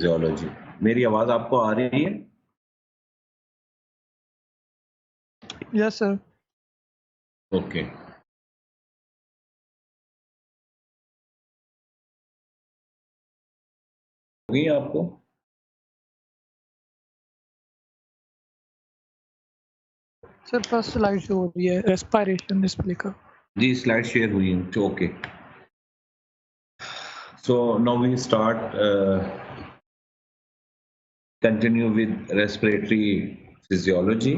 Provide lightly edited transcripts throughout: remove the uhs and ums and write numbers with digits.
Physiology. मेरी आवाज आपको आ रही है? Yes sir. ओके। होगी आपको? सर फर्स्ट स्लाइड शो हो रही है रेस्पिरेशन डिस्प्ले का। जी स्लाइड शेयर हुई है, okay. So now we start continue with respiratory physiology.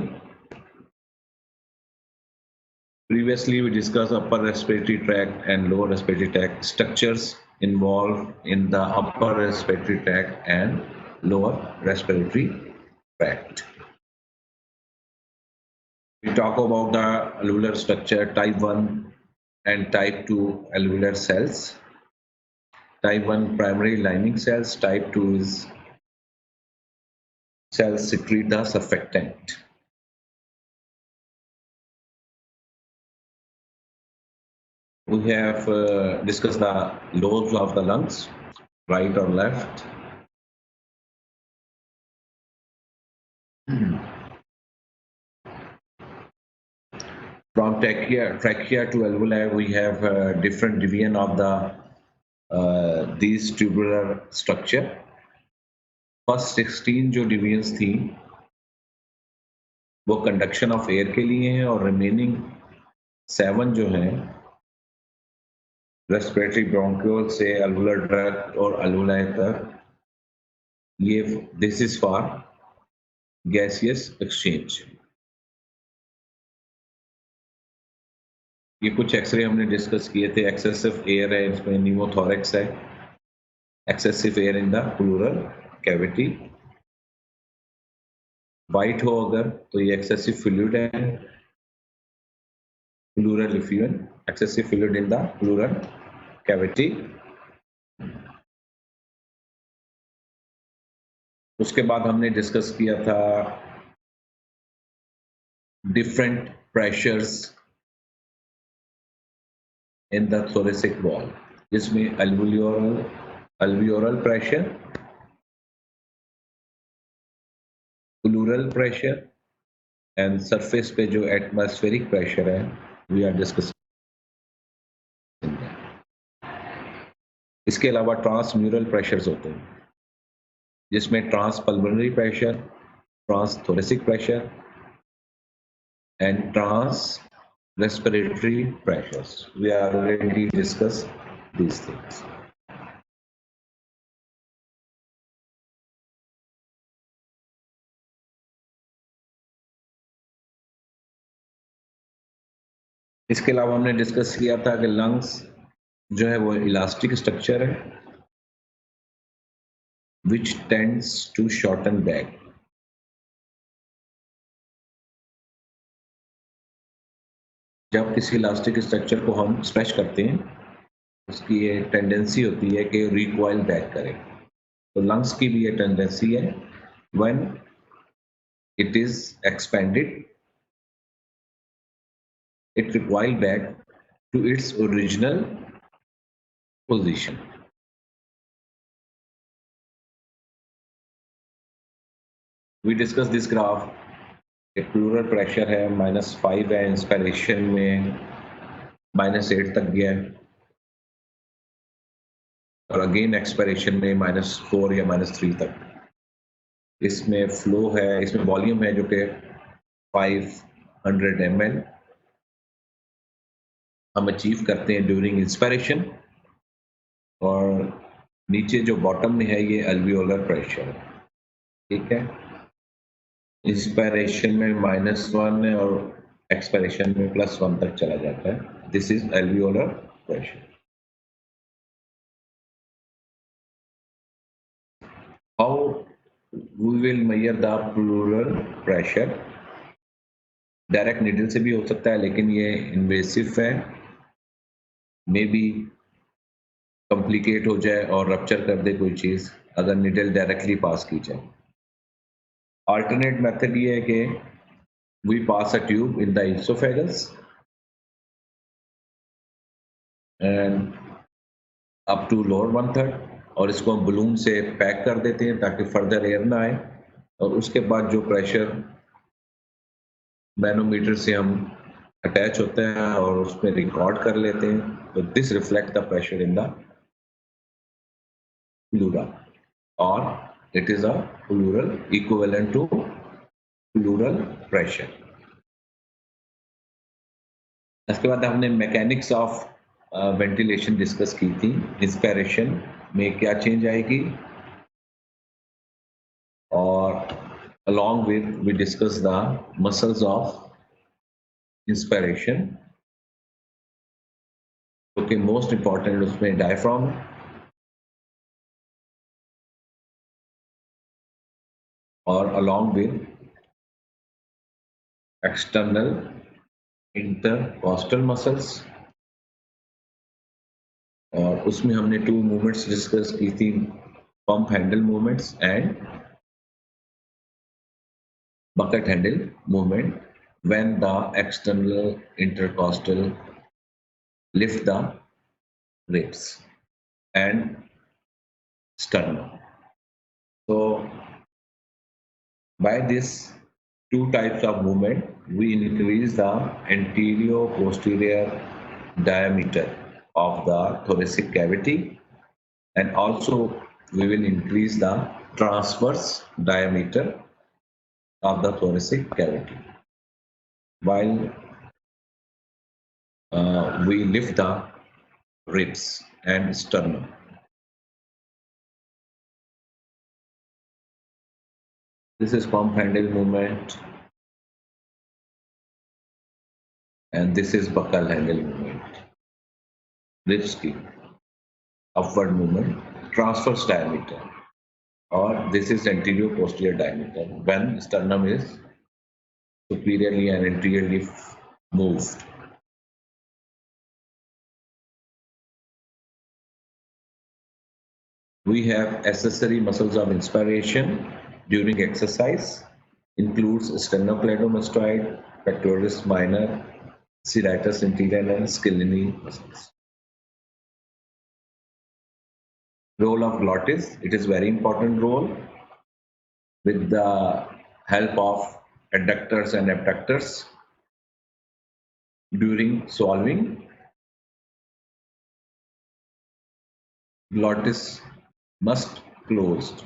Previously we discussed upper respiratory tract and lower respiratory tract structures involved in the upper respiratory tract and lower respiratory tract. We talk about the alveolar structure, type 1 and type 2 alveolar cells. Type 1 primary lining cells, type 2 is cells secrete the surfactant. We have discussed the lobes of the lungs, right or left. From trachea to alveoli, we have different division of the these tubular structure. First 16 जो divisions थी वो conduction of air के लिए हैं और remaining 7 जो हैं respiratory bronchiole से alveolar duct और alveoli तक, ये this is for gaseous exchange. ये कुछ एक्सरे हमने डिस्कस किए थे। एक्सेसिव एयर है इसमें, न्यूमोथोरैक्स है, excessive air in the pleural cavity. White हो अगर तो ये एक्सेसिव फ्लूइड है, pleural effusion, excessive fluid in the pleural cavity. उसके बाद हमने डिस्कस किया था different pressures in the thoracic wall, जिसमें alveolar pressure, pleural pressure and surface पे जो एटमॉस्फेरिक प्रेशर है, वी आर डिस्कसिंग। इसके अलावा ट्रांसम्यूरल प्रेशर्स होते हैं, जिसमें transpulmonary pressure, transthoracic pressure and trans respiratory pressures. We already discussed these things. इसके अलावा हमने डिस्कस किया था कि लंग्स जो है वो इलास्टिक स्ट्रक्चर है which tends to shorten back. जब किसी इलास्टिक स्ट्रक्चर को हम स्ट्रेच करते हैं, उसकी ये टेंडेंसी होती है कि रिकॉइल बैक करे। तो लंग्स की भी ये टेंडेंसी है, when it is expanded, it recoil back to its original position. We discussed this graph. Plural pressure है -5 है, इंस्पिरेशन में -8 तक गया है और अगेन एक्सपिरेशन में -4 या -3 तक। इसमें फ्लो है, इसमें वॉल्यूम है जो कि 500 ml हम अचीव करते हैं ड्यूरिंग इंस्पिरेशन, और नीचे जो बॉटम में है ये अल्वियोलर प्रेशर है, ठीक है। इंस्पिरेशन में -1 है और एक्सपिरेशन में +1 तक चला जाता है। This is alveolar pressure. How we will measure the pleural pressure? Direct needle से भी हो सकता है, लेकिन ये इन्वेसिव है, मे बी कॉम्प्लिकेट हो जाए और रप्चर कर दे कोई चीज अगर नीडल डायरेक्टली पास की जाए। अल्टरनेट मेथड ये है कि we pass a tube in the esophagus and up to lower 1/3, और इसको हम बलून से पैक कर देते हैं ताकि फर्दर एयर ना आए, और उसके बाद जो प्रेशर मैनोमीटर से हम अटैच होता है और उसमें रिकॉर्ड कर लेते हैं, तो this reflect the pressure in the pleura, और it is a pleural equivalent to pleural pressure. इसके बाद हमने मैकेनिक्स ऑफ वेंटिलेशन डिस्कस की थी। इंस्पिरेशन में क्या चेंज आएगी, और along with we discuss the muscles of inspiration, okay, most important उसमें diaphragm, और along with external intercostal muscles, और उसमें हमने टू मूवमेंट्स डिस्कस की थी, pump handle movements and bucket handle movement, when the external intercostal lift the ribs and sternum. So by this two types of movement, we increase the anterior posterior diameter of the thoracic cavity, and also we will increase the transverse diameter of the thoracic cavity while we lift the ribs and sternum. This is pump handle movement, and this is buccal handle movement. Ribs की upward movement, transverse diameter, or this is anterior posterior diameter when sternum is superiorly and anteriorly moved. We have accessory muscles of inspiration during exercise, includes sternocleidomastoid, pectoralis minor, serratus anterior, and scalene muscles. Role of glottis, it is very important role. With the help of adductors and abductors during swallowing, glottis must closed.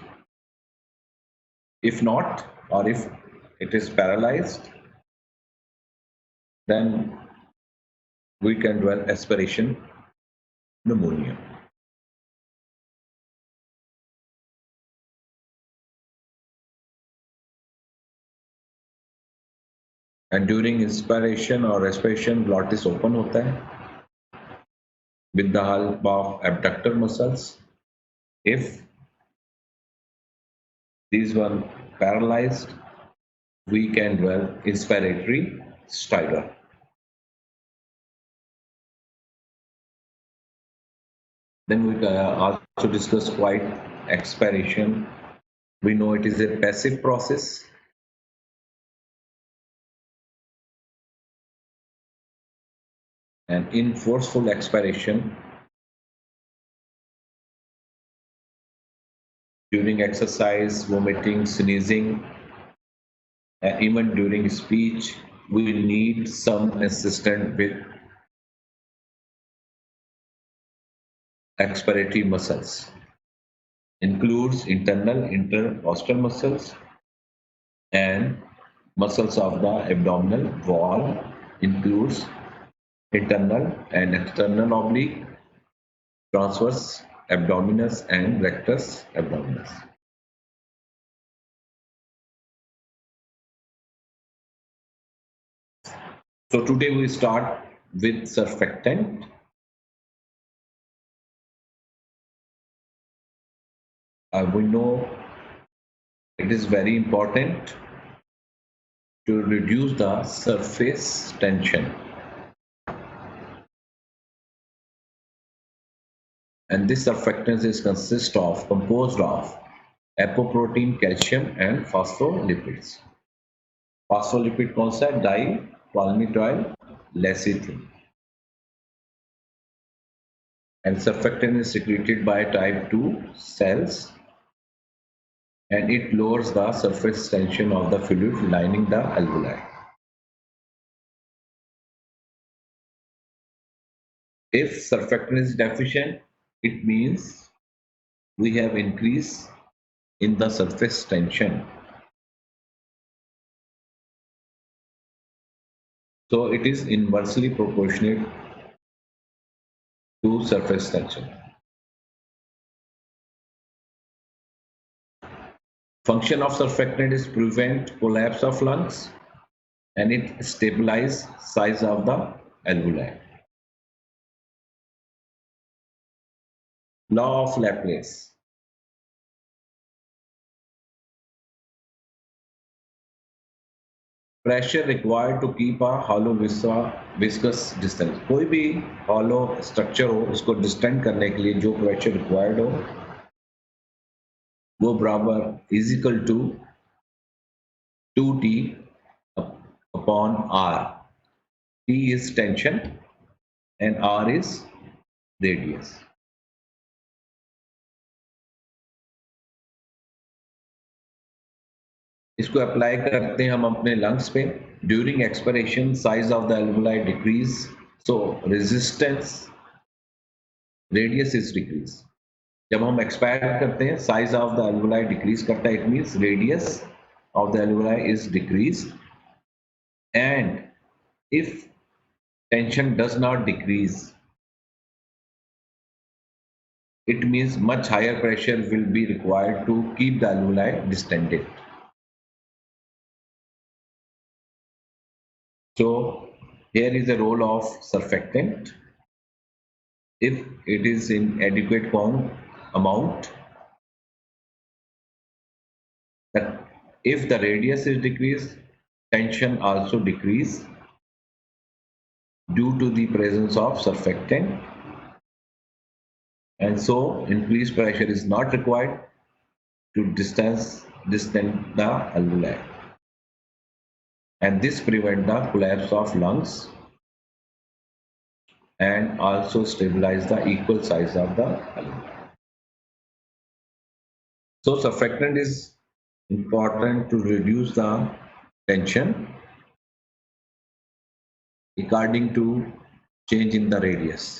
If not, or if it is paralyzed, then we can develop aspiration pneumonia. And during inspiration or respiration, glottis open होता है with the help of abductor muscles. If these one paralyzed, we can develop inspiratory stridor. Then we also discuss quiet expiration. We know it is a passive process. And in forceful expiration, during exercise, vomiting, sneezing, and even during speech, we will need some assistant with expiratory muscles. Includes internal intercostal muscles and muscles of the abdominal wall, includes internal and external oblique, transverse abdominis, and rectus abdominis. So today we start with surfactant. We know it is very important to reduce the surface tension. And this surfactant is composed of apoprotein, calcium, and phospholipids. Phospholipid कौन सा है? Di palmitoyl lecithin. and surfactant is secreted by type 2 cells, and it lowers the surface tension of the fluid lining the alveoli. If surfactant is deficient, it means we have increase in the surface tension. So it is inversely proportionate to surface tension. Function of surfactant is prevent collapse of lungs, and it stabilize size of the alveoli. Law of Laplace. Pressure required to keep a hollow viscous distance. कोई भी hollow structure हो, उसको distant करने के लिए जो pressure required हो, वो बराबर is equal to 2T upon R. T is tension and R is radius. इसको अप्लाई करते हैं हम अपने लंग्स पे. During expiration size of the alveoli decrease, so resistance radius is decrease. जब हम एक्सपायर करते हैं size of the alveoli decrease करता है, it means radius of the alveoli is decrease. And if tension does not decrease, it means much higher pressure will be required to keep the alveoli distended. So here is the role of surfactant. If it is in adequate amount, that if the radius is decreased, tension also decrease due to the presence of surfactant, and so increased pressure is not required to distend the alveoli, and this prevent the collapse of lungs and also stabilize the equal size of the alveoli. So surfactant is important to reduce the tension according to change in the radius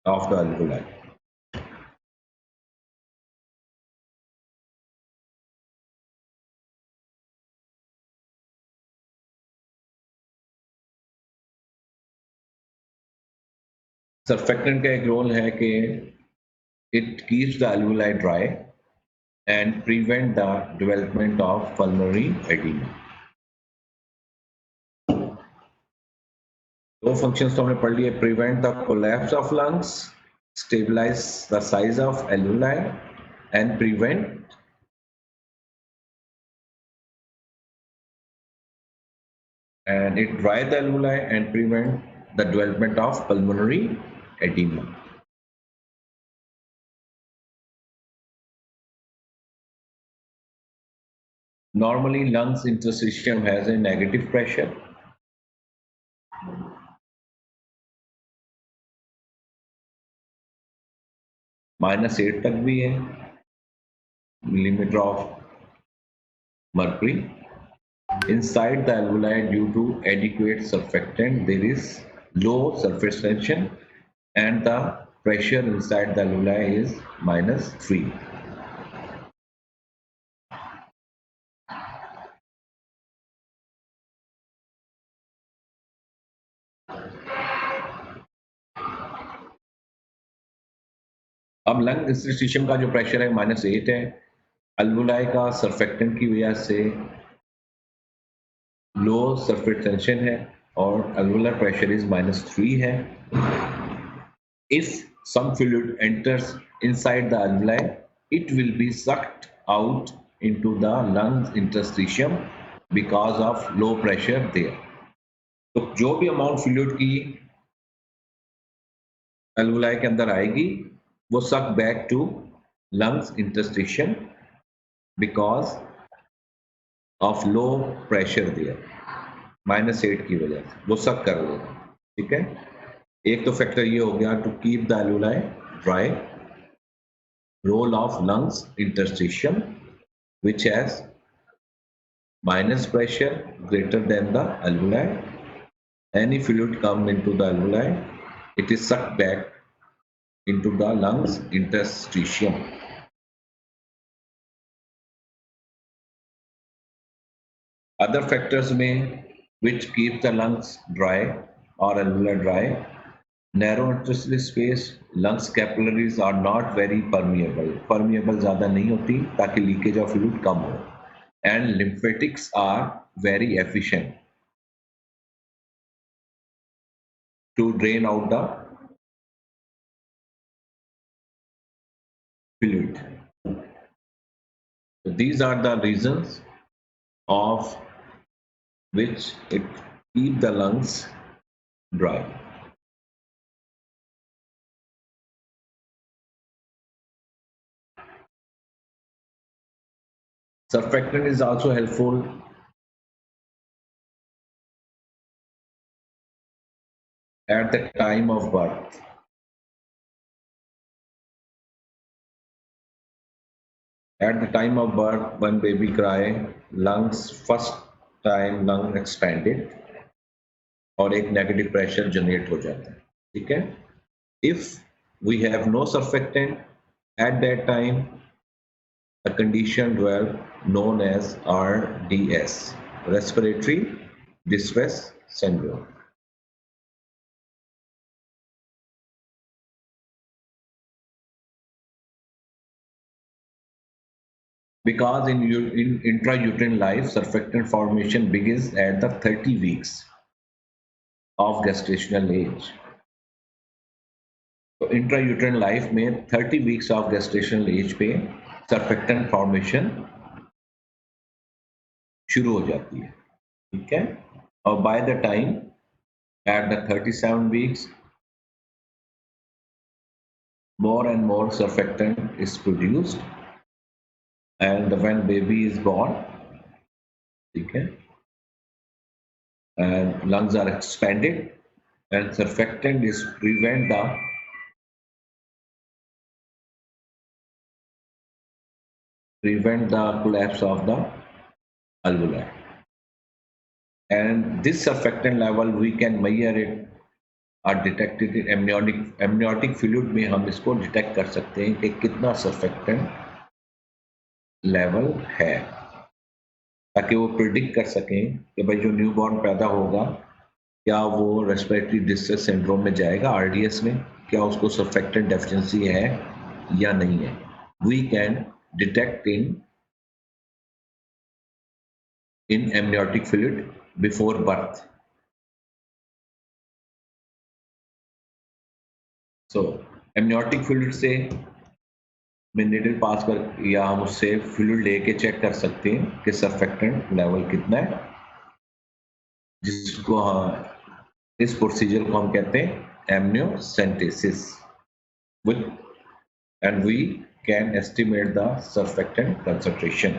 of the alveoli. Surfactant का एक role है कि it keeps the alveoli dry and prevent the development of pulmonary edema. दो functions तो हमने पढ़ लिए. Prevent the collapse of lungs, stabilize the size of alveoli, and prevent and it dry the alveoli and prevent the development of pulmonary edema. Normally, lungs interstitium has a negative pressure. -8 तक भी है millimeter of mercury. Inside the alveoli, due to adequate surfactant, there is low surface tension and the pressure inside the alveoli is -3. अब lung interstitium का जो pressure है -8 है. अल्वुलाई का surfactant की वजह से लो सरफेस टेंशन है और alveolar pressure is -3 है. If some fluid enters inside the alveoli, it will be sucked out into the lungs interstitium because of low pressure there. तो जो भी अमाउंट फ्लूइड की alveoli के अंदर आएगी वो suck back to lungs interstitium because of low pressure there. -8 की वजह से वो suck कर लेगा. ठीक है. एक तो फैक्टर ये हो गया to keep the alveoli dry, role of lungs interstitium which has minus pressure greater than the alveoli. Any fluid come into the alveoli, it is sucked back into the lungs interstitium. Other factors may which keep the lungs dry or alveoli dry, narrow interstitial space, lungs capillaries are not very permeable. Permeable ज़्यादा नहीं होती ताकि leakage of fluid कम हो. And lymphatics are very efficient to drain out the fluid. So these are the reasons of which it keep the lungs dry. Surfactant is also helpful at the time of birth. At the time of birth, when baby cry, lungs first time lung expanded और एक negative pressure generate हो जाता है, ठीक है? If we have no surfactant at that time, a condition developed known as RDS, respiratory distress syndrome. Because in intrauterine life, surfactant formation begins at the 30 weeks of gestational age. तो intrauterine life में 30 weeks of gestational age पे surfactant formation शुरू हो जाती है, ठीक है? और by the time at the 37 weeks, more and more surfactant is produced, and when baby is born, ठीक है? And lungs are expanded, and surfactant is prevent the collapse of the alveoli. And this surfactant level we can measure it or detect it in amniotic fluid में हम इसको detect कर सकते हैं कि कितना surfactant लेवल है, ताकि वो प्रिडिक्ट कर सकें कि भाई जो न्यूबॉर्न पैदा होगा क्या वो रेस्पिरेटरी डिस्ट्रेस सिंड्रोम में जाएगा, आरडीएस में, क्या उसको सर्फेक्टेंट डेफिशिएंसी है या नहीं है. We can detect in amniotic fluid before birth. So amniotic fluid से में निडल पास कर या हम उससे फ्लूइड लेके चेक कर सकते हैं कि सर्फेक्टेंट लेवल कितना है, जिसको इस प्रोसीजर को हम कहते हैं amniocentesis with, and we can estimate the surfactant concentration.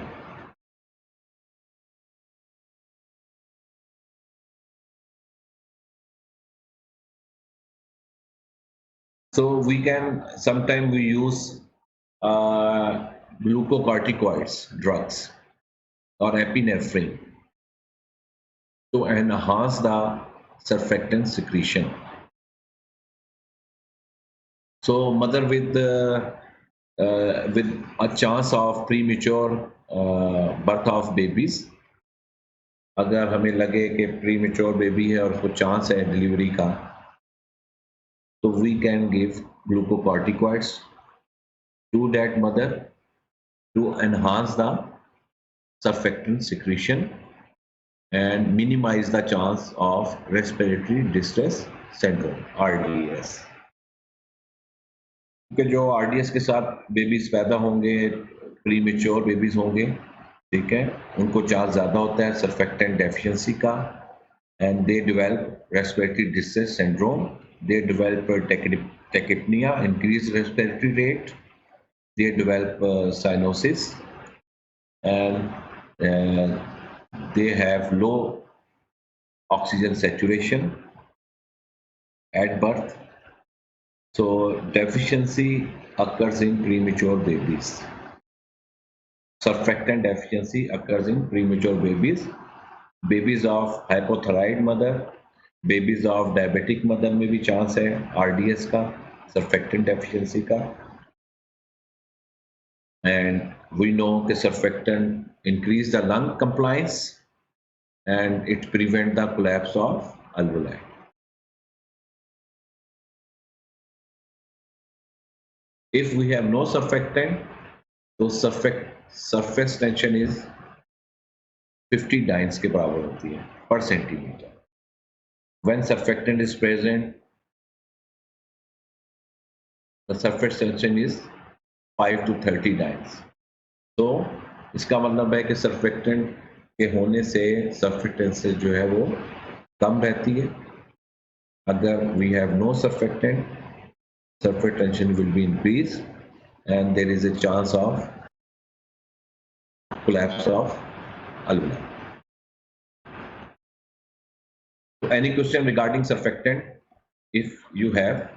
So we can sometimes we use glucocorticoids drugs or epinephrine to enhance the surfactant secretion. So mother with a chance of premature birth of babies, अगर हमें लगे कि premature baby है और उसको chance है delivery का, so we can give glucocorticoids to that mother to enhance the surfactant secretion and minimize the chance of respiratory distress syndrome, RDS. क्योंकि जो RDS के साथ बेबीज पैदा होंगे, प्रीमेच्योर बेबीज होंगे, ठीक है, उनको चांस ज़्यादा होता है surfactant deficiency का, and they develop respiratory distress syndrome. They develop tachypnea, increased respiratory rate. They develop cyanosis, and they have low oxygen saturation, at birth. So deficiency occurs in premature babies. Surfactant deficiency occurs in premature babies. Babies of hypothyroid mother, babies of diabetic mother में भी chance है RDS का, surfactant deficiency का. And we know that surfactant increase the lung compliance and it prevent the collapse of alveoli. If we have no surfactant, तो surface tension is 50 dynes के बराबर होती है per centimeter. When surfactant is present, the surface tension is 5 to 30 dynes. तो इसका मतलब है कि surfactant के होने से surface tension जो है वो कम रहती है. अगर we have no surfactant, surface tension will be increased and there is a chance of collapse of alveoli. So any question regarding surfactant? If you have.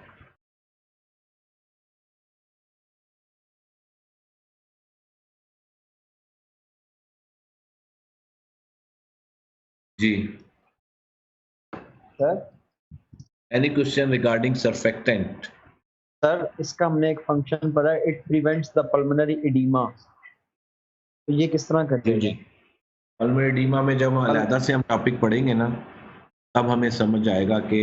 जी. Sir Any question regarding surfactant? Sir इसका हमने एक function पढ़ा है, it prevents the pulmonary oedema. तो ये किस तरह करते जी. हैं? पल्मोनरी एडिमा में जब अलग से हम टॉपिक पढ़ेंगे ना, तब हमें समझ आएगा कि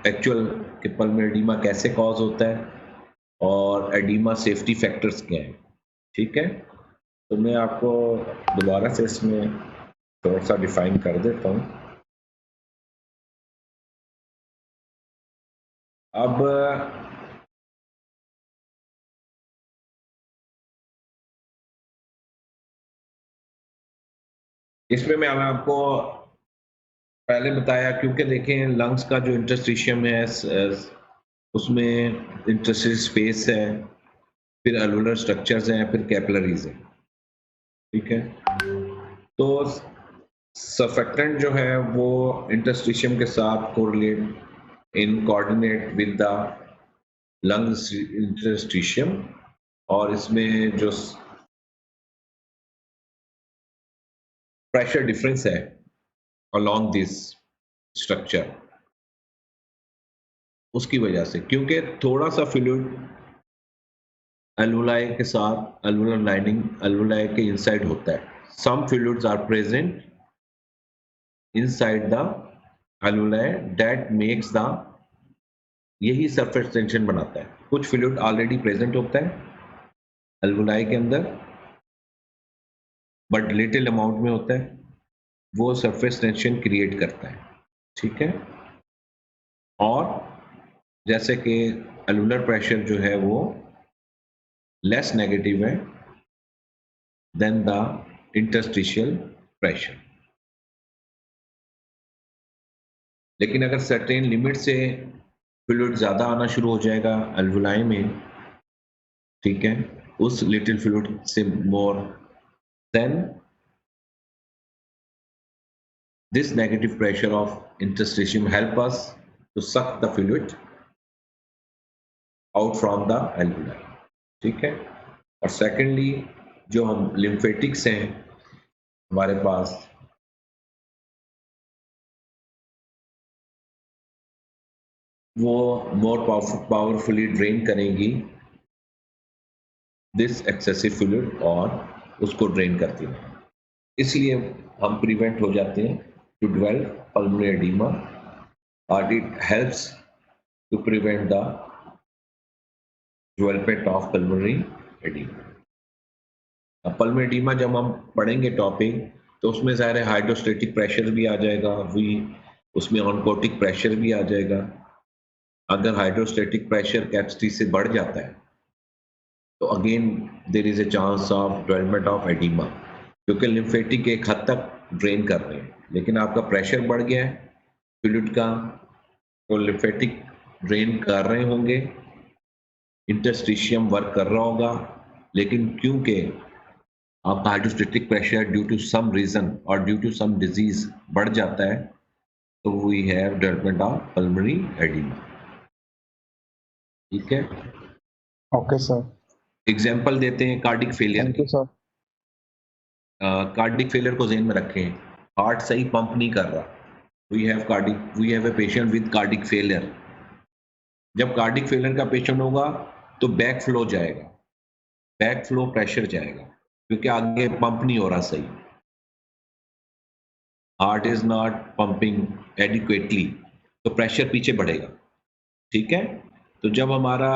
एक्चुअल कि पल्मोनरी एडिमा कैसे कॉज होता है और एडिमा सेफ्टी फैक्टर्स क्या हैं. ठीक है, तो मैं आपको दोबारा से इसमें थोड़ा सा डिफाइन कर देता हूँ. अब इसमें मैं आपको पहले बताया, क्योंकि देखें लंग्स का जो इंटरस्टिशियम है उसमें इंटरस्टिशियल स्पेस है, फिर एलुलर स्ट्रक्चर्स हैं, फिर कैपिलरीज हैं. ठीक है, तो सर्फेक्टेंट जो है वो इंटरस्टिशियम के साथ correlate in coordinate with the lungs interstitium, और इसमें जो प्रेशर डिफरेंस है along this structure उसकी वजह से, क्योंकि थोड़ा सा फ्लूइड एल्वुलाई के साथ एल्वुलर लाइनिंग एल्वुलाई के इनसाइड होता है. some fluids are present inside the alveoli that makes the यही सरफेस टेंशन बनाता है. कुछ फ्लूइड ऑलरेडी प्रेजेंट होता है एल्वुलाई के अंदर बट लिटिल अमाउंट में होता है, वो सरफेस टेंशन क्रिएट करता है. ठीक है, और जैसे कि एलुलर प्रेशर जो है वो लेस नेगेटिव है देन द इंटरस्टिशियल प्रेशर, लेकिन अगर सर्टेन लिमिट से फ्लूइड ज़्यादा आना शुरू हो जाएगा एल्वुलाई में, ठीक है, उस लिटिल फ्लूइड से मोर, then this negative pressure of interstitium help us to suck the fluid out from the alveoli. ठीक है, और सेकेंडली जो हम लिम्फेटिक्स हैं हमारे पास, वो मोर पावरफुली ड्रेन करेंगी दिस एक्सेसिव फ्लूइड और उसको ड्रेन करती हैं. इसलिए हम प्रिवेंट हो जाते हैं to develop pulmonary edema, or it helps to prevent the development of pulmonary edema. अब pulmonary edema जब हम पढ़ेंगे टॉपिक, तो उसमें ज़ाहिर है हाइड्रोस्टेटिक प्रेशर भी आ जाएगा, उसमें ऑनकोटिक प्रेशर भी आ जाएगा. अगर हाइड्रोस्टेटिक प्रेशर कैपेसिटी से बढ़ जाता है तो again there is a chance of development of oedema, क्योंकि लिम्फेटिक एक हद तक ड्रेन कर रहे हैं, लेकिन आपका प्रेशर बढ़ गया है फ्लूइड का, तो लिम्फेटिक ड्रेन कर रहे होंगे, इंटरस्टिशियम वर्क कर रहा होगा, लेकिन क्योंकि आपका hydrostatic pressure due to some reason और ड्यू टू सम डिजीज बढ़ जाता है, तो we have development of pulmonary oedema. ठीक है, ओके सर, एग्जाम्पल देते हैं कार्डिक फेलियर थैंक की। You sir. कार्डिक फेलियर को ज़हन में रखें, हार्ट सही पंप नहीं कर रहा, we have a patient with cardiac failure. जब कार्डिक फेलियर का पेशेंट होगा तो बैक फ्लो जाएगा, बैक फ्लो प्रेशर जाएगा, क्योंकि आगे पंप नहीं हो रहा सही, heart is not pumping adequately, तो प्रेशर पीछे बढ़ेगा। ठीक है, तो जब हमारा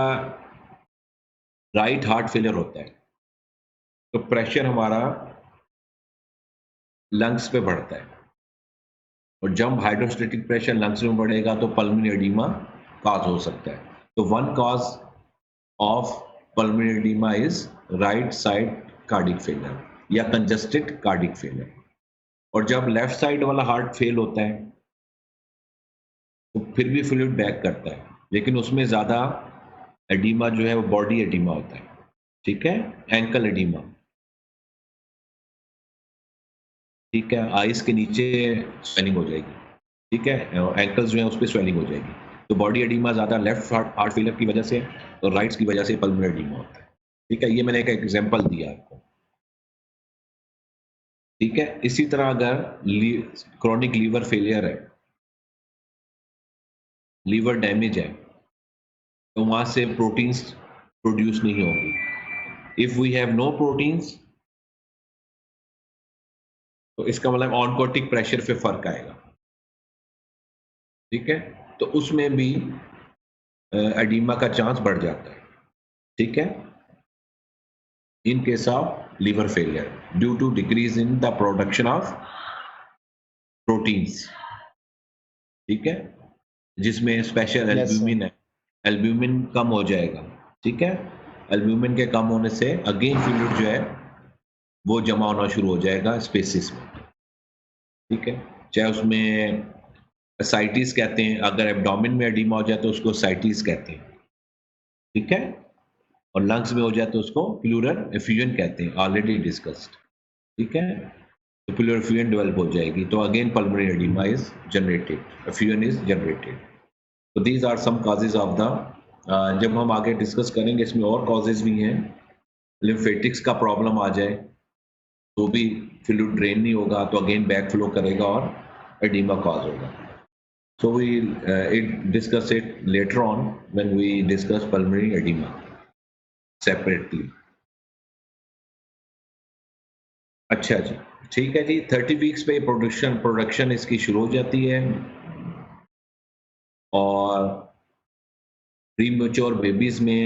राइट हार्ट फेलियर होता है तो प्रेशर हमारा लंग्स पे बढ़ता है, और जब हाइड्रोस्टेटिक प्रेशर लंग्स में बढ़ेगा तो पल्मोनरी एडिमा कॉज हो सकता है। तो one cause of pulmonary oedema is right side cardiac failure या कंजस्टेड कार्डिक फेलियर। और जब लेफ्ट साइड वाला हार्ट फेल होता है तो फिर भी फ्लूइड बैक करता है, लेकिन उसमें ज़्यादा एडिमा जो है वो बॉडी एडिमा होता है। ठीक है, एंकल एडिमा, ठीक है, आइस के नीचे स्वेलिंग हो जाएगी, ठीक है, एंकल्स जो है उस पर स्वेलिंग हो जाएगी। तो बॉडी एडिमा ज़्यादा लेफ्ट हार्ट फेलियर की वजह से और राइट्स की वजह से पल्मोनरी एडिमा होता है। ठीक है, ये मैंने एक एग्जांपल दिया आपको। ठीक है, इसी तरह अगर क्रॉनिक लीवर फेलियर है, लीवर डैमेज है, तो वहां से प्रोटीन्स प्रोड्यूस नहीं होंगी। If we have no proteins तो इसका मतलब ऑनकोटिक प्रेशर पे फर्क आएगा। ठीक है, तो उसमें भी एडिमा का चांस बढ़ जाता है। ठीक है, in case of liver failure due to decrease in the production of proteins. ठीक है, जिसमें स्पेशल एल्ब्यूमिन है, एल्ब्यूमिन कम हो जाएगा। ठीक है, एल्ब्यूमिन के कम होने से अगेन फ्लूइड जो है वो जमा होना शुरू हो जाएगा स्पेसिस में। ठीक है, चाहे उसमें साइटिस कहते हैं, अगर एब्डोमेन में एडिमा हो जाए तो उसको साइटिस कहते हैं। ठीक है, और लंग्स में हो जाए तो उसको प्लूरल एफ्यूजन कहते हैं, ऑलरेडी डिस्कस्ड। ठीक है, तो प्लूरल एफ्यूजन डेवलप हो जाएगी तो again pulmonary oedema is generated, effusion is generated. तो these are some causes of the, जब हम आगे डिस्कस करेंगे इसमें और कॉजेज भी हैं। लिम्फेटिक्स का प्रॉब्लम आ जाए तो भी फ्लूइड ड्रेन नहीं होगा तो अगेन बैक फ्लो करेगा और एडिमा कॉज होगा। So we discuss it later on when we discuss pulmonary edema separately. अच्छा जी, ठीक है जी, 30 वीक्स पे प्रोडक्शन इसकी शुरू हो जाती है, और प्रीमेच्योर बेबीज में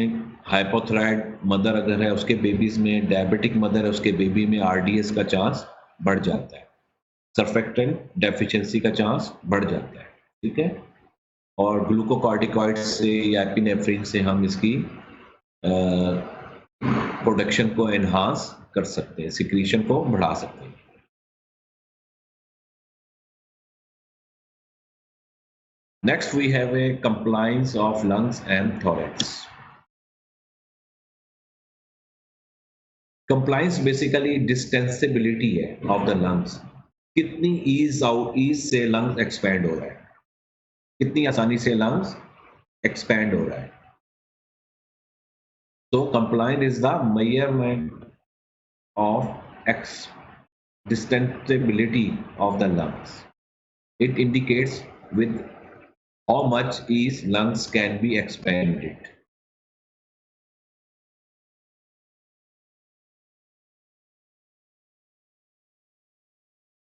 हाइपोथायराइड मदर अगर है उसके बेबीज में, डायबिटिक मदर है उसके बेबी में आरडीएस का चांस बढ़ जाता है, सर्फेक्टेंट डेफिशिएंसी का चांस बढ़ जाता है। ठीक है, और ग्लूकोकॉर्टिकॉइड से या एपिनेफ्रिन से हम इसकी प्रोडक्शन को एनहांस कर सकते हैं, सिक्रीशन को बढ़ा सकते हैं। Next we have a compliance of lungs and thorax. Compliance basically distensibility है ऑफ द लंग्स, कितनी ईज से लंग्स एक्सपैंड हो रहा है, कितनी आसानी से लंग्स एक्सपैंड हो रहा है। तो compliance is the measurement of distensibility of the lungs. It indicates with how much ease lungs can be expanded.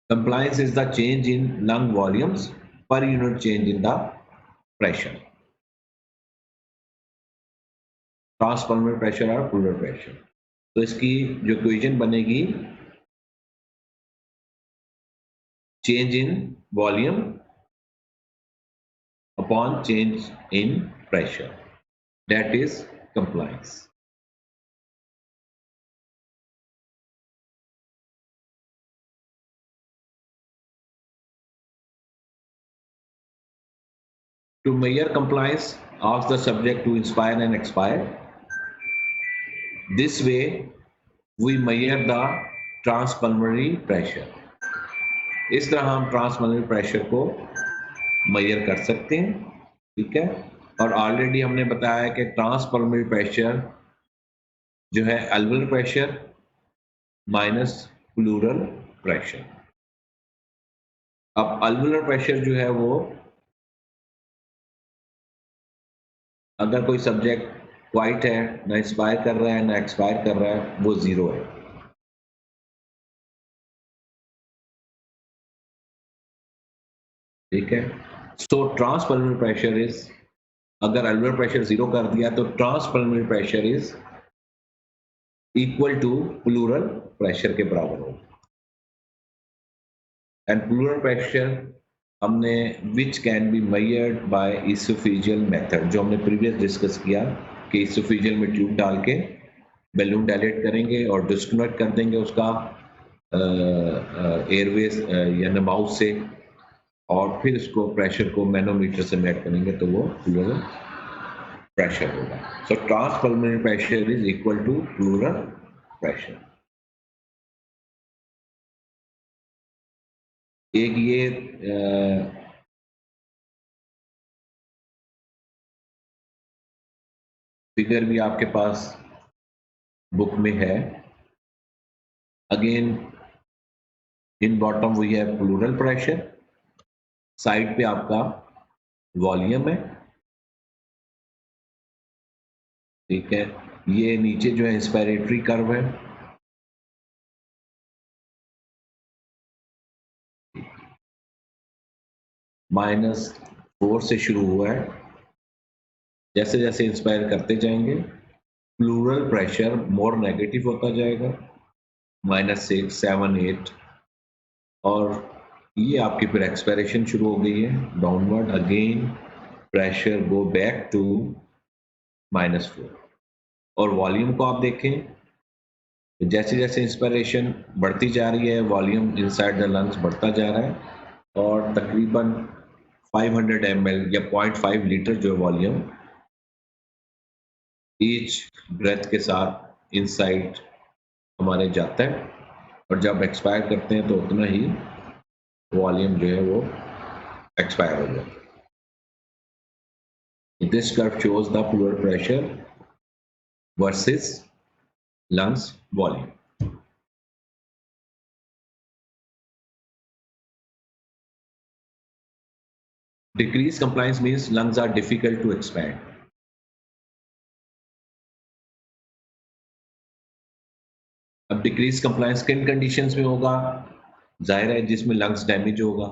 Compliance is the change in lung volumes per unit change in the pressure. Transpulmonary pressure और plural pressure. तो इसकी जो equation बनेगी, change in volume upon change in pressure, that is compliance. To measure compliance, ask the subject to inspire and expire. This way we measure the transpulmonary pressure. इस तरह हम transpulmonary pressure को major कर सकते हैं। ठीक है, और ऑलरेडी हमने बताया कि ट्रांसपल्मोनरी प्रेशर जो है alveolar pressure minus plural pressure. अब अल्वेलर प्रेशर जो है वो अगर कोई सब्जेक्ट क्वाइट है, ना इंस्पायर कर रहा है ना एक्सपायर कर रहा है, वो 0 है। ठीक है, सो ट्रांसपल्मोनरी प्रेशर इज, अगर अल्वेलर प्रेशर 0 कर दिया तो transpulmonary pressure is equal to pleural pressure के बराबर होगा। एंड प्लूरल प्रेशर हमने which can be measured by oesophageal method, जो हमने प्रीवियस डिस्कस किया कि इसोफेजियल में ट्यूब डाल के बैलून डायलेट करेंगे और डिस्कनेक्ट कर देंगे उसका एयरवेज या माउथ से, और फिर इसको प्रेशर को मैनोमीटर से मेट करेंगे तो वो प्लूरल प्रेशर होगा। So transpulmonary pressure is equal to pleural pressure. एक ये फिगर भी आपके पास बुक में है। Again in bottom we have pleural pressure, side पे आपका वॉल्यूम है। ठीक है, ये नीचे जो है इंस्पायरेटरी कर्व है, -4 से शुरू हुआ है। जैसे जैसे इंस्पायर करते जाएंगे प्लूरल प्रेशर मोर नेगेटिव होता जाएगा, -6, 7, 8, और ये आपकी फिर एक्सपायरेशन शुरू हो गई है downward. Again pressure go back to -4। और वॉल्यूम को आप देखें, जैसे जैसे इंस्पायरेशन बढ़ती जा रही है वॉल्यूम इनसाइड द लंग्स बढ़ता जा रहा है, और तकरीबन 500 ml या 0.5 लीटर जो वॉल्यूम ईच ब्रेथ के साथ इनसाइड हमारे जाता है, और जब एक्सपायर करते हैं तो उतना ही वॉल्यूम जो है वो एक्सपायर हो जाता है। This curve shows the pleural pressure versus lungs volume. Decreased compliance means lungs are difficult to expand. अब डिक्रीज कंप्लायंस किन कंडीशंस में होगा? जाहिर है जिसमें लंग्स डैमेज होगा,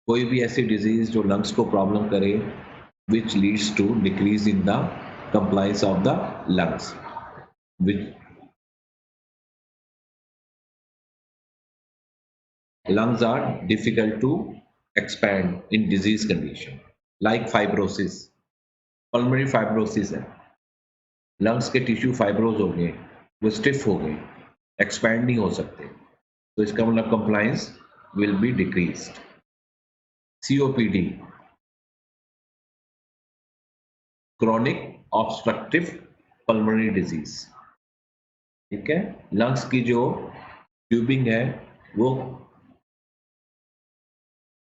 कोई भी ऐसी डिजीज जो लंग्स को प्रॉब्लम करे, which leads to decrease in the compliance of the lungs, which lungs are difficult to expand in disease condition like fibrosis, pulmonary fibrosis है, लंग्स के टिश्यू फाइब्रोज हो गए, वो स्टिफ हो गए, एक्सपैंड नहीं हो सकते, तो इसका मतलब compliance will be decreased. COPD, chronic obstructive pulmonary disease. ठीक है, लंग्स की जो ट्यूबिंग है वो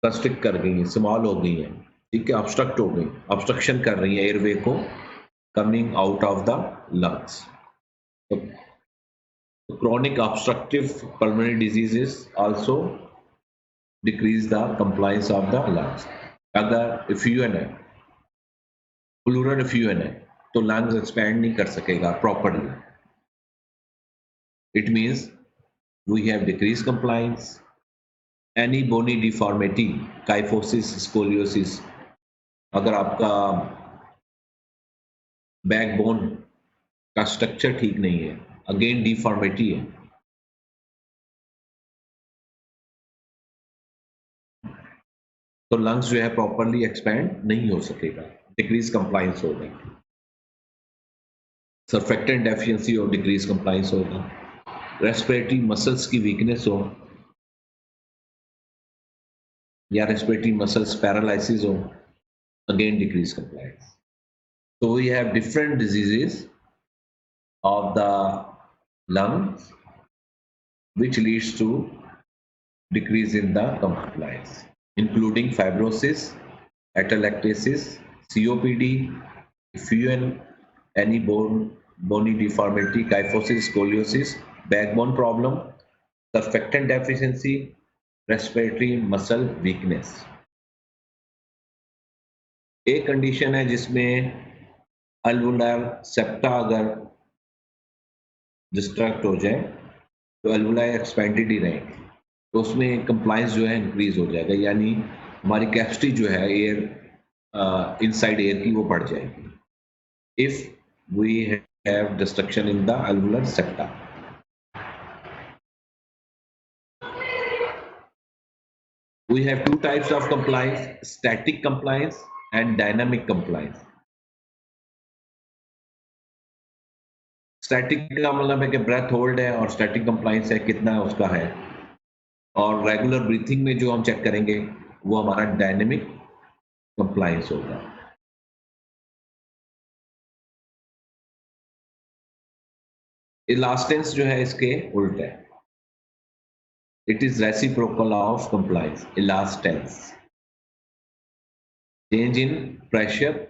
कंस्ट्रिक्ट कर गई है, स्मॉल हो गई है। ठीक है, ऑब्स्ट्रक्ट हो गई, ऑब्स्ट्रक्शन कर रही है एयरवे को coming out of the lungs. तो chronic obstructive pulmonary diseases also decrease the compliance of the lungs. अगर effusion है, pleural effusion है, तो lungs expand नहीं कर सकेगा properly. It means we have decreased compliance. Any bony deformity, kyphosis, scoliosis, अगर आपका बैकबोन का स्ट्रक्चर ठीक नहीं है, अगेन डिफॉर्मिटी है, तो लंग्स जो है प्रॉपरली एक्सपैंड नहीं हो सकेगा, डिक्रीज कंप्लायंस होगा, सर्फेक्टेंट डेफिशिएंसी और डिक्रीज कंप्लायंस होगा, रेस्पिरेटरी मसल्स की वीकनेस हो या रेस्पिरेटरी मसल्स पैरालिसिस हो, again decrease compliance. So we have different diseases of the lungs which leads to decrease in the compliance, including fibrosis, atelectasis, COPD, FUN, any bony deformity, kyphosis, scoliosis, backbone problem, surfactant deficiency, respiratory muscle weakness. एक condition है जिसमें अल्वुलर septa अगर destruct हो जाए तो अल्वुलाई expanded ही रहेंगे, तो उसमें कंप्लायंस जो है इंक्रीज हो जाएगा, यानी हमारी कैपेसिटी जो है एयर इनसाइड एयर की वो बढ़ जाएगी if we have destruction in the alveolar septa. We have two types of compliance: static compliance and dynamic compliance. Static का मतलब है कि ब्रेथ होल्ड है और स्टैटिक कंप्लाइंस है कितना उसका है, और रेगुलर ब्रीथिंग में जो हम चेक करेंगे वो हमारा डायनेमिक कंप्लाइंस होगा. इलास्टेंस जो है इसके उल्ट है. It is reciprocal of compliance. Elastance, change in pressure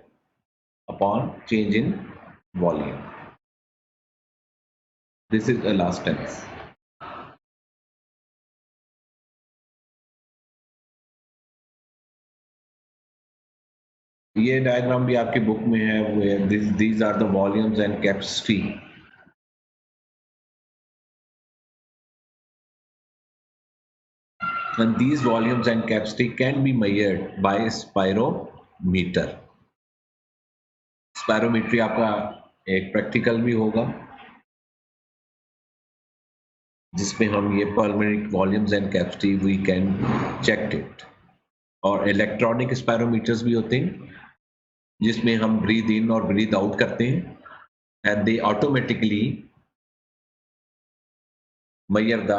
upon change in volume. This is elastance. ये डायग्राम भी आपकी बुक में है, वो these are the volumes and capacity. And these volumes and capacity can be measured by spirometer. Spirometry आपका एक practical भी होगा जिसमें हम ये pulmonary volumes and capacity we can check it. और इलेक्ट्रॉनिक स्पायरोमीटर्स भी होते हैं जिसमें हम ब्रीथ इन और ब्रीथ आउट करते हैं and they automatically measure the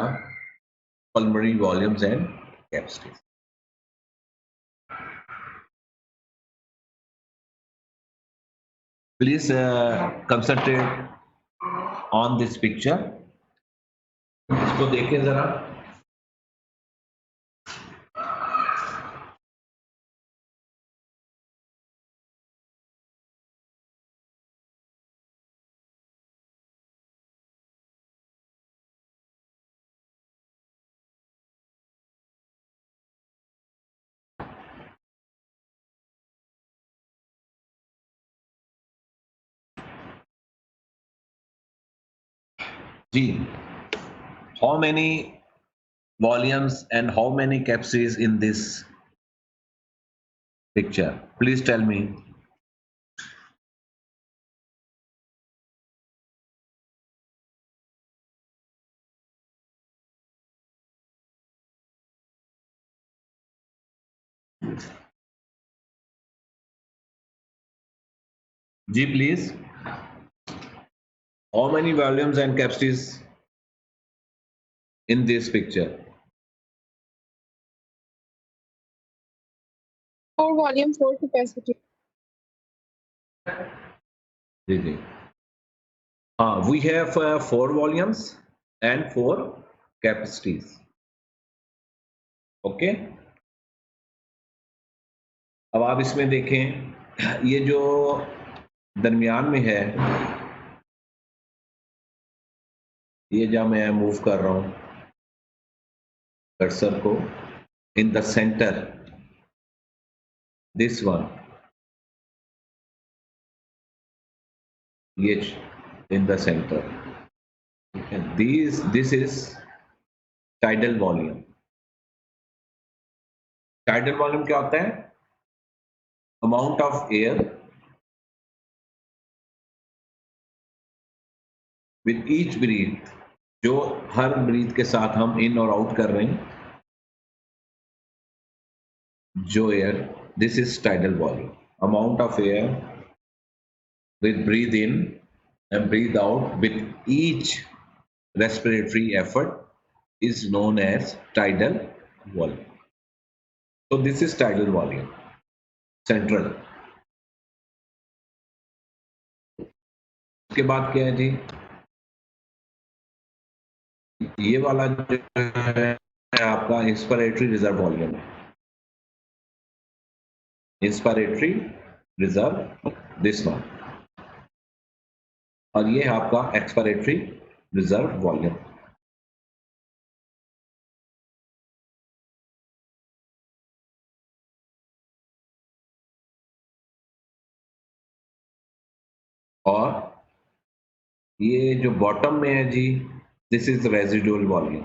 pulmonary volumes and capacity. Please concentrate on this picture. इसको देखें जरा. जी, how many volumes and how many capacities in this picture? Please tell me. Ji, please. How many volumes and capacities in this picture? 4 volume, 4 capacity. Ji. We have 4 volumes and 4 capacities. Okay. अब आप इसमें देखें, ये जो दरमियान में है, ये जहाँ मैं मूव कर रहा हूँ कर्सर को, in the centre, this one, ये in the centre, this is tidal volume. Tidal volume क्या होता है? Amount of air with each breath, जो हर ब्रीथ के साथ हम इन और आउट कर रहे हैं, जो air, this is tidal volume. Amount of air with breathe in and breathe out with each respiratory effort is known as tidal volume. So this is tidal volume, central. उसके बाद क्या है जी? ये वाला जो है आपका इंस्पिरेटरी रिजर्व वॉल्यूम है. इंस्पिरेटरी रिजर्व दिस वन, और ये है आपका एक्सपायरेटरी रिजर्व वॉल्यूम। और ये जो बॉटम में है जी, this is residual volume.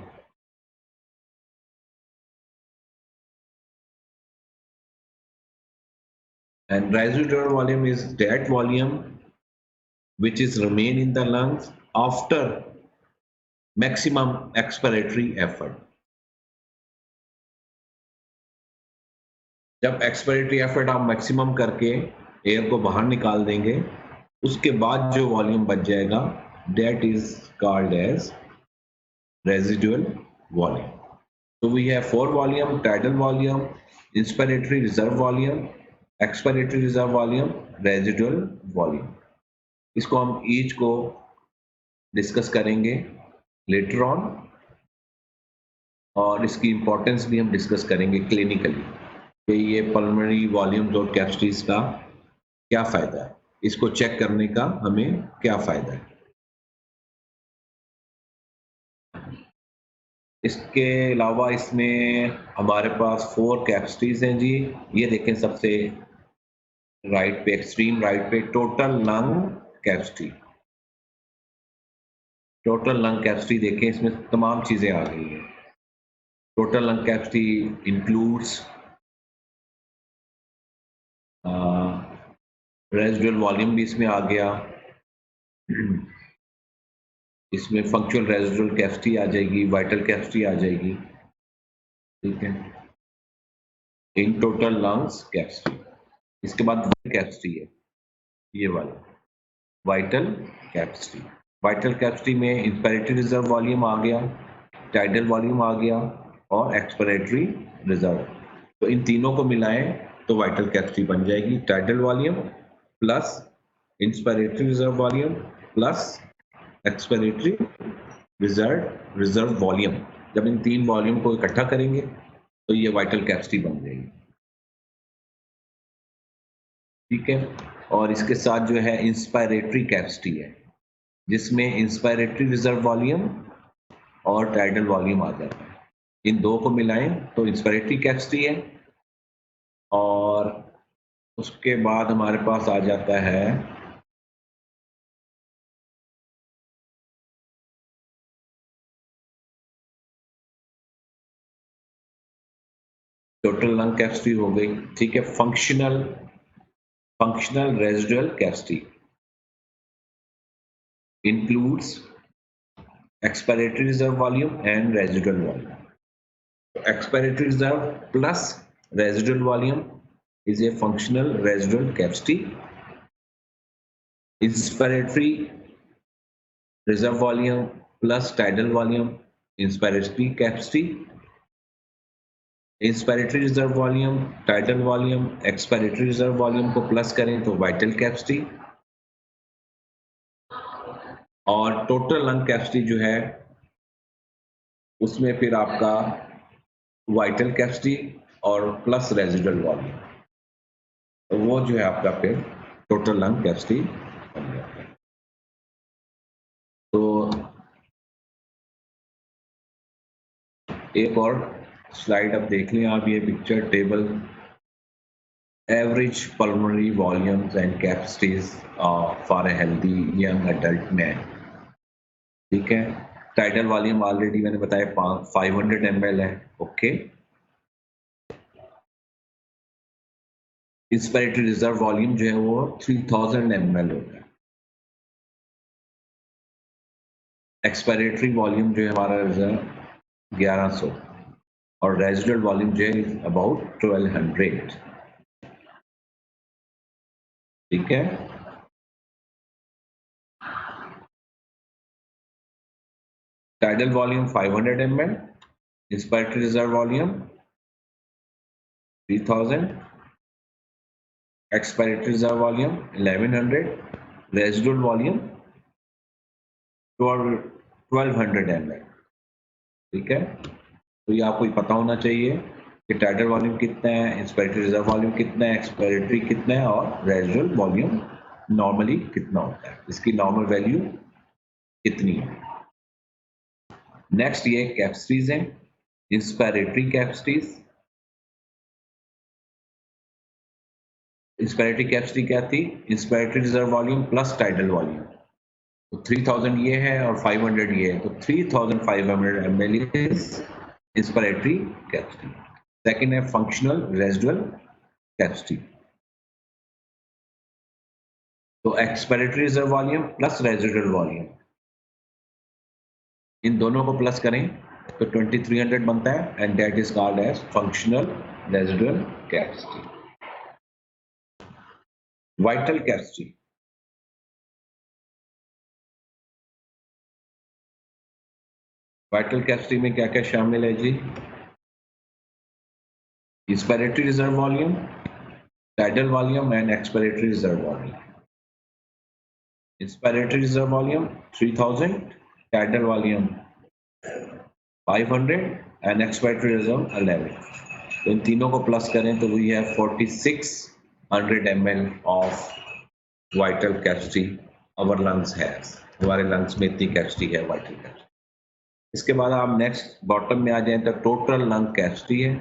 And residual volume is that volume which is remain in the lungs after maximum expiratory effort. जब एक्सपायरेटरी एफर्ट आप मैक्सिमम करके एयर को बाहर निकाल देंगे, उसके बाद जो वॉल्यूम बच जाएगा that is called as residual volume. So we have 4 volume: tidal volume, inspiratory reserve volume, expiratory reserve volume, residual volume. इसको हम ईच को डिस्कस करेंगे लेटर ऑन, और इसकी इंपॉर्टेंस भी हम डिस्कस करेंगे क्लिनिकली कि ये पल्मोनरी वॉल्यूम्स और कैपेसिटीज का क्या फायदा है, इसको चेक करने का हमें क्या फायदा है। इसके अलावा इसमें हमारे पास 4 कैपेसिटीज हैं जी। ये देखें सबसे राइट पे, एक्सट्रीम राइट पे, total lung capacity. Total lung capacity देखें, इसमें तमाम चीजें आ गई हैं। Total lung capacity includes residual volume भी इसमें आ गया, इसमें फंक्चुअल रेजिडुअल कैपेसिटी आ जाएगी, वाइटल कैपेसिटी आ जाएगी, ठीक है, इन टोटल लंग्स कैपेसिटी। इसके बाद कैपेसिटी है ये वाला वाइटल कैपेसिटी। वाइटल कैपेसिटी में इंस्पिरेटरी रिजर्व वॉल्यूम आ गया, टाइडल वॉल्यूम आ गया और एक्सपिरेटरी रिजर्व। तो इन तीनों को मिलाएं तो वाइटल कैपेसिटी बन जाएगी tidal volume plus inspiratory reserve volume plus expiratory reserve volume. जब इन तीन वॉल्यूम को इकट्ठा करेंगे तो ये वाइटल कैपेसिटी बन जाएगी, ठीक है। और इसके साथ जो है इंस्पिरेटरी कैपेसिटी है, जिसमें इंस्पिरेटरी रिजर्व वॉल्यूम और टाइडल वॉल्यूम आ जाता है। इन दो को मिलाएं तो इंस्पिरेटरी कैपेसिटी है, और उसके बाद हमारे पास आ जाता है टोटल लंग कैपेसिटी हो गई, ठीक है। Functional residual capacity includes expiratory reserve volume and residual volume. So expiratory reserve plus residual volume is a functional residual capacity. Inspiratory reserve volume plus tidal volume, inspiratory capacity. Inspiratory reserve volume, tidal volume, expiratory reserve volume को plus करें तो vital capacity, और total lung capacity जो है उसमें फिर आपका vital capacity और प्लस रेजिडुअल वॉल्यूम, तो वो जो है आपका फिर टोटल लंग कैपेसिटी बन जाता है। तो एक और स्लाइड अब देख लें आप, ये picture table average pulmonary volumes and capacities for a healthy young adult man, ठीक है। टाइडल वॉल्यूम ऑलरेडी मैंने बताया 500 ml है, ओके। इंस्पिरेटरी रिजर्व वॉल्यूम जो है वो 3000 ml होता है। एक्सपिरेटरी वॉल्यूम जो है हमारा रिजर्व 1100, और रेजिडुअल वॉल्यूम जो है अबाउट 1200, ठीक है। Tidal volume 500 ml, inspiratory reserve volume 3000, expiratory reserve volume 1100, residual volume 1200 ml, ठीक है। तो ये आपको पता होना चाहिए कि टाइडल वॉल्यूम कितना है, इंस्पिरेटरी रिजर्व वॉल्यूम कितना है, एक्सपिरेटरी कितना है और रेजिडुअल वॉल्यूम नॉर्मली कितना होता है, इसकी नॉर्मल वैल्यू कितनी है। नेक्स्ट ये कैपेसिटीज हैं, इंस्पिरेटरी कैपेसिटीज। इंस्पिरेटरी कैपेसिटी क्या थी, inspiratory reserve volume plus tidal volume. तो 3000 ये है और 500 ये है, तो 3500 ml is inspiratory capacity. Second है फंक्शनल रेजिडुअल कैपेसिटी। तो expiratory reserve volume plus residual volume, इन दोनों को प्लस करें तो 2300 बनता है and that is called as functional residual capacity. Vital capacity, vital capacity में क्या क्या शामिल है जी, inspiratory reserve volume, tidal volume and expiratory reserve volume. Inspiratory reserve volume 3000, tidal volume 500 and expiratory reserve 11। तो इन तीनों को प्लस करें तो we have 4600 ml of vital capacity our lungs has, हमारे लंग्स में इतनी कैपेसिटी है वाइटल कैपेसिटी। इसके बाद आप नेक्स्ट बॉटम में आ जाएं तो टोटल लंग कैपेसिटी है,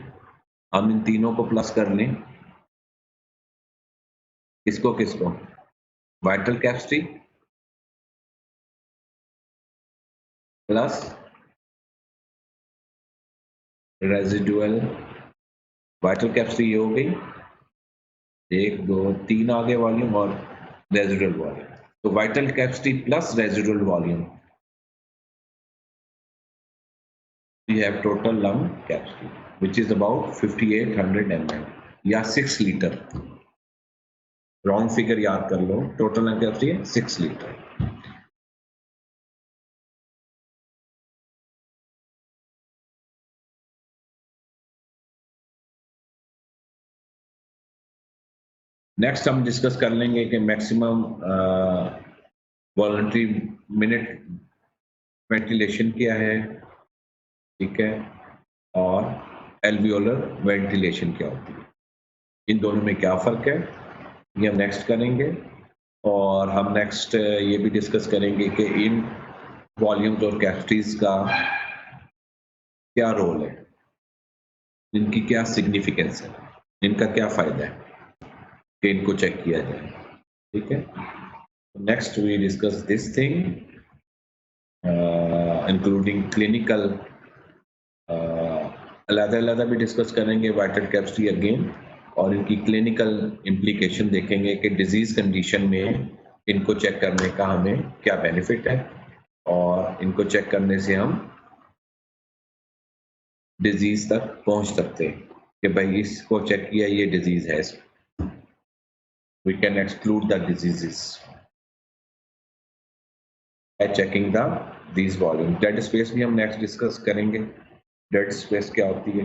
हम इन तीनों को प्लस कर लें, किसको किसको, vital capacity plus residual. Vital capacity ये हो गई, 1 2 3 आ गए वॉल्यूम और रेजिडुअल वॉल्यूम। तो vital capacity plus residual volume, we have total lung capacity which is about 5800 ml या 6 लीटर। रॉन्ग फिगर याद कर लो, टोटल लंग कैपेसिटी है 6 लीटर। नेक्स्ट हम डिस्कस कर लेंगे कि मैक्सिमम वॉलंटरी मिनट वेंटिलेशन क्या है, ठीक है, और एल्वियोलर वेंटिलेशन क्या होती है, इन दोनों में क्या फ़र्क है, ये हम नेक्स्ट करेंगे। और हम नेक्स्ट ये भी डिस्कस करेंगे कि इन वॉल्यूम्स और कैपेसिटीज़ का क्या रोल है, इनकी क्या सिग्निफिकेंस है, इनका क्या फ़ायदा है कि इनको चेक किया जाए, ठीक है। Next we discuss this thing including clinical, अलग-अलग भी डिस्कस करेंगे वाइटल कैपेसिटी अगेन, और इनकी क्लिनिकल इम्प्लीकेशन देखेंगे कि डिजीज कंडीशन में इनको चेक करने का हमें क्या बेनिफिट है, और इनको चेक करने से हम डिजीज तक पहुंच सकते हैं कि भाई इसको चेक किया ये डिजीज है, we can exclude the diseases by checking the these volume. Dead space भी हम नेक्स्ट डिस्कस करेंगे, डेड स्पेस क्या होती है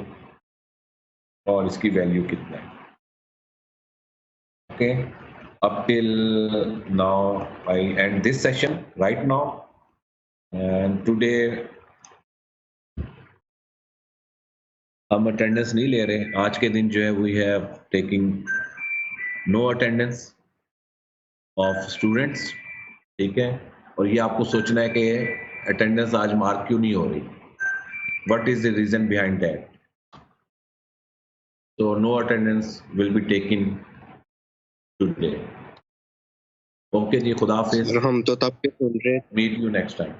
और इसकी वैल्यू कितना है। Okay, up till now I end this session right now, and today हम अटेंडेंस नहीं ले रहे आज के दिन, जो है we have taking no attendance of students, ठीक है। और ये आपको सोचना है कि अटेंडेंस आज मार्क क्यों नहीं हो रही, what is the reason behind that. So no attendance will be taken today. Okay जी, खुदा हाफिज। हम तो तब के सुन रहे। Meet you next time.